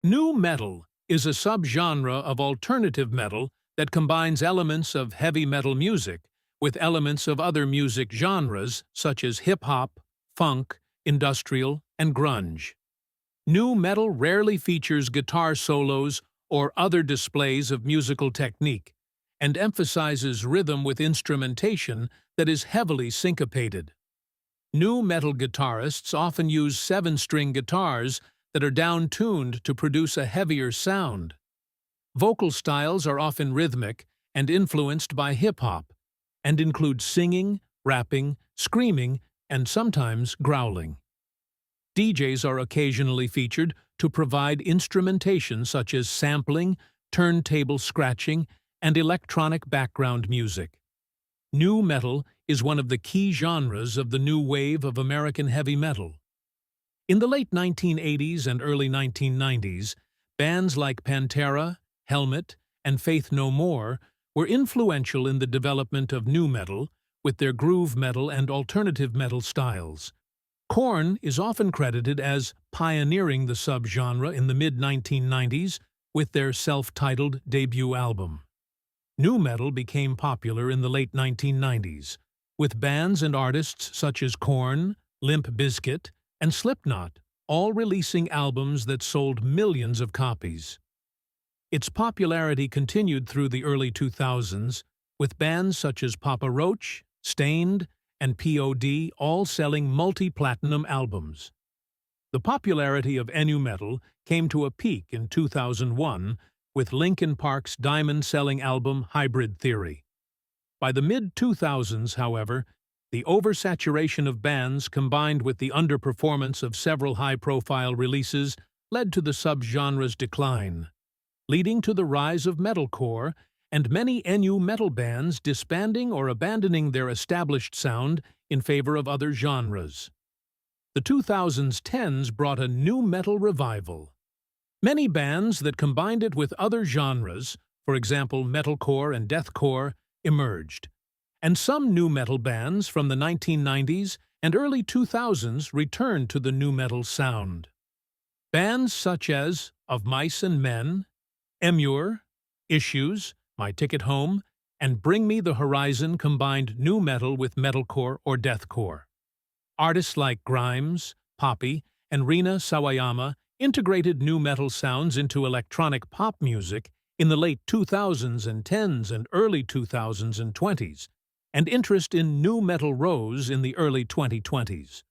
Nu metal is a subgenre of alternative metal that combines elements of heavy metal music with elements of other music genres such as hip-hop, funk, industrial, and grunge. Nu metal rarely features guitar solos or other displays of musical technique, and emphasizes rhythm with instrumentation that is heavily syncopated. Nu metal guitarists often use 7-string guitars that are down-tuned to produce a heavier sound. Vocal styles are often rhythmic and influenced by hip-hop, and include singing, rapping, screaming, and sometimes growling. DJs are occasionally featured to provide instrumentation such as sampling, turntable scratching, and electronic background music. Nu metal is one of the key genres of the new wave of American heavy metal. In the late 1980s and early 1990s, bands like Pantera, Helmet, and Faith No More were influential in the development of nu metal with their groove metal and alternative metal styles. Korn is often credited as pioneering the subgenre in the mid-1990s with their self-titled debut album. Nu metal became popular in the late 1990s, with bands and artists such as Korn, Limp Bizkit, and Slipknot all releasing albums that sold millions of copies. Its popularity continued through the early 2000s, with bands such as Papa Roach, Stained, and P.O.D. all selling multi-platinum albums. The popularity of nu metal came to a peak in 2001 with Linkin Park's diamond-selling album Hybrid Theory. By the mid-2000s, however, the oversaturation of bands combined with the underperformance of several high-profile releases led to the subgenre's decline, leading to the rise of metalcore and many nu metal bands disbanding or abandoning their established sound in favor of other genres. The 2010s brought a nu metal revival. Many bands that combined it with other genres, for example metalcore and deathcore, emerged, and some nu metal bands from the 1990s and early 2000s returned to the nu metal sound. Bands such as Of Mice and Men, Emmure, Issues, My Ticket Home, and Bring Me the Horizon combined nu metal with metalcore or deathcore. Artists like Grimes, Poppy, and Rina Sawayama integrated nu metal sounds into electronic pop music in the late 2000s and 10s and early 2000s and 20s, and interest in nu metal rose in the early 2020s.